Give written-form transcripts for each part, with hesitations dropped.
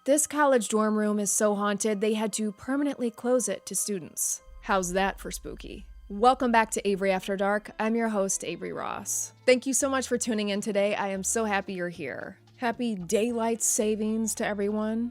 This college dorm room is so haunted they had to permanently close it to students. How's that for spooky? Welcome back to Avery After Dark. I'm your host, Avery Ross. Thank you so much for tuning in today. I am so happy you're here. Happy daylight savings to everyone.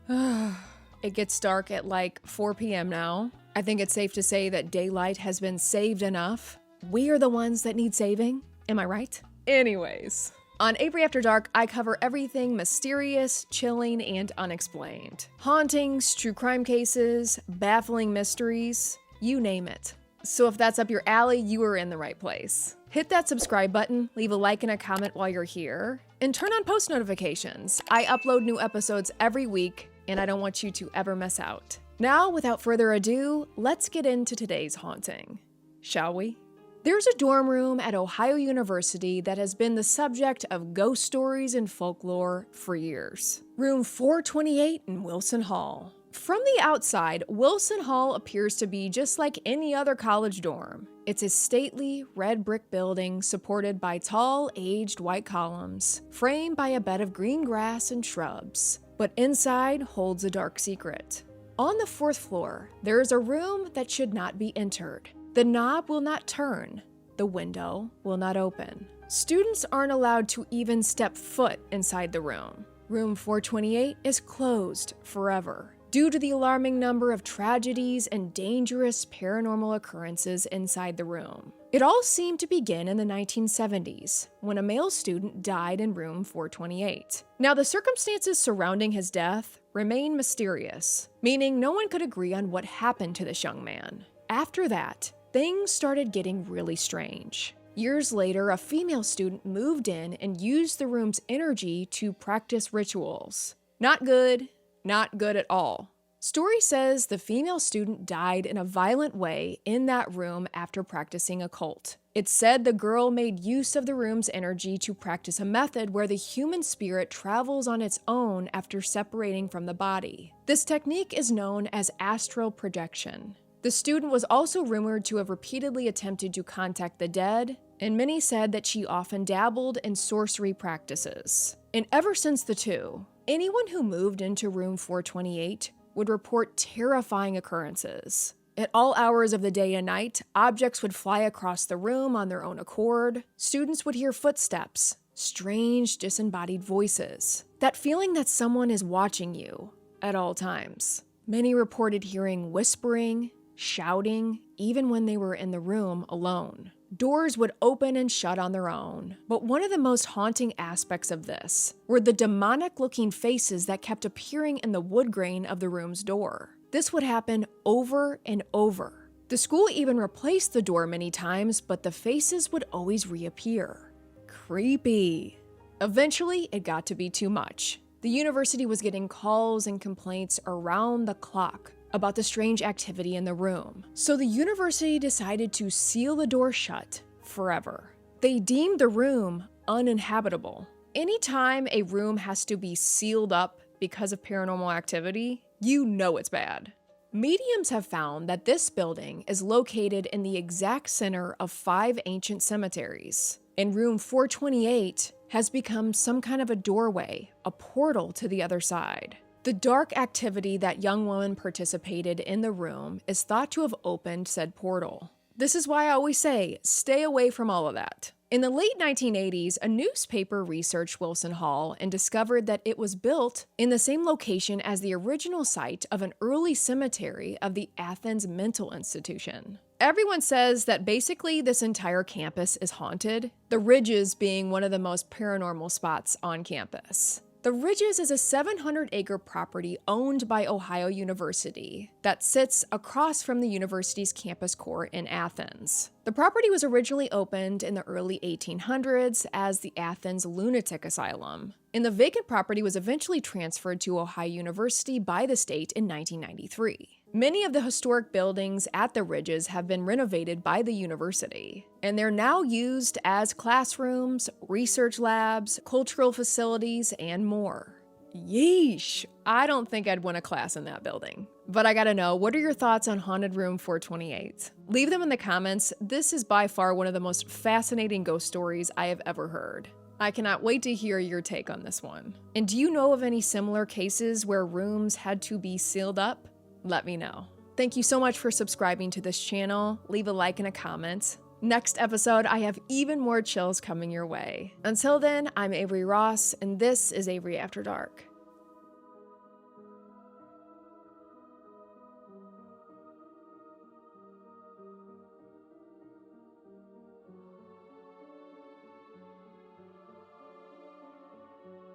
It gets dark at like 4 p.m. now. I think it's safe to say that daylight has been saved enough. We are the ones that need saving. Am I right? Anyways, on Avery After Dark, I cover everything mysterious, chilling, and unexplained. Hauntings, true crime cases, baffling mysteries, you name it. So if that's up your alley, you are in the right place. Hit that subscribe button, leave a like and a comment while you're here, and turn on post notifications. I upload new episodes every week, and I don't want you to ever miss out. Now, without further ado, let's get into today's haunting, shall we? There's a dorm room at Ohio University that has been the subject of ghost stories and folklore for years. Room 428 in Wilson Hall. From the outside, Wilson Hall appears to be just like any other college dorm. It's a stately, red brick building supported by tall, aged white columns, framed by a bed of green grass and shrubs. But inside holds a dark secret. On the 4th floor, there is a room that should not be entered. The knob will not turn. The window will not open. Students aren't allowed to even step foot inside the room. Room 428 is closed forever due to the alarming number of tragedies and dangerous paranormal occurrences inside the room. It all seemed to begin in the 1970s, when a male student died in room 428. Now, the circumstances surrounding his death remain mysterious, meaning no one could agree on what happened to this young man. After that, things started getting really strange. Years later, a female student moved in and used the room's energy to practice rituals. Not good at all. Story says the female student died in a violent way in that room after practicing occult. It's said the girl made use of the room's energy to practice a method where the human spirit travels on its own after separating from the body. This technique is known as astral projection. The student was also rumored to have repeatedly attempted to contact the dead, and many said that she often dabbled in sorcery practices. And ever since the two, anyone who moved into room 428 would report terrifying occurrences. At all hours of the day and night, objects would fly across the room on their own accord. Students would hear footsteps, strange disembodied voices, that feeling that someone is watching you at all times. Many reported hearing whispering, shouting, even when they were in the room alone. Doors would open and shut on their own. But one of the most haunting aspects of this were the demonic-looking faces that kept appearing in the wood grain of the room's door. This would happen over and over. The school even replaced the door many times, but the faces would always reappear. Creepy. Eventually, it got to be too much. The university was getting calls and complaints around the clock about the strange activity in the room. So the university decided to seal the door shut forever. They deemed the room uninhabitable. Anytime a room has to be sealed up because of paranormal activity, you know it's bad. Mediums have found that this building is located in the exact center of 5 ancient cemeteries, and room 428 has become some kind of a doorway, a portal to the other side. The dark activity that young woman participated in the room is thought to have opened said portal. This is why I always say, stay away from all of that. In the late 1980s, a newspaper researched Wilson Hall and discovered that it was built in the same location as the original site of an early cemetery of the Athens Mental Institution. Everyone says that basically this entire campus is haunted, the Ridges being one of the most paranormal spots on campus. The Ridges is a 700-acre property owned by Ohio University that sits across from the university's campus core in Athens. The property was originally opened in the early 1800s as the Athens Lunatic Asylum, and the vacant property was eventually transferred to Ohio University by the state in 1993. Many of the historic buildings at the Ridges have been renovated by the university, and they're now used as classrooms, research labs, cultural facilities, and more. Yeesh, I don't think I'd want a class in that building. But I gotta know, what are your thoughts on Haunted Room 428? Leave them in the comments. This is by far one of the most fascinating ghost stories I have ever heard. I cannot wait to hear your take on this one. And do you know of any similar cases where rooms had to be sealed up? Let me know. Thank you so much for subscribing to this channel. Leave a like and a comment. Next episode, I have even more chills coming your way. Until then, I'm Avery Ross, and this is Avery After Dark.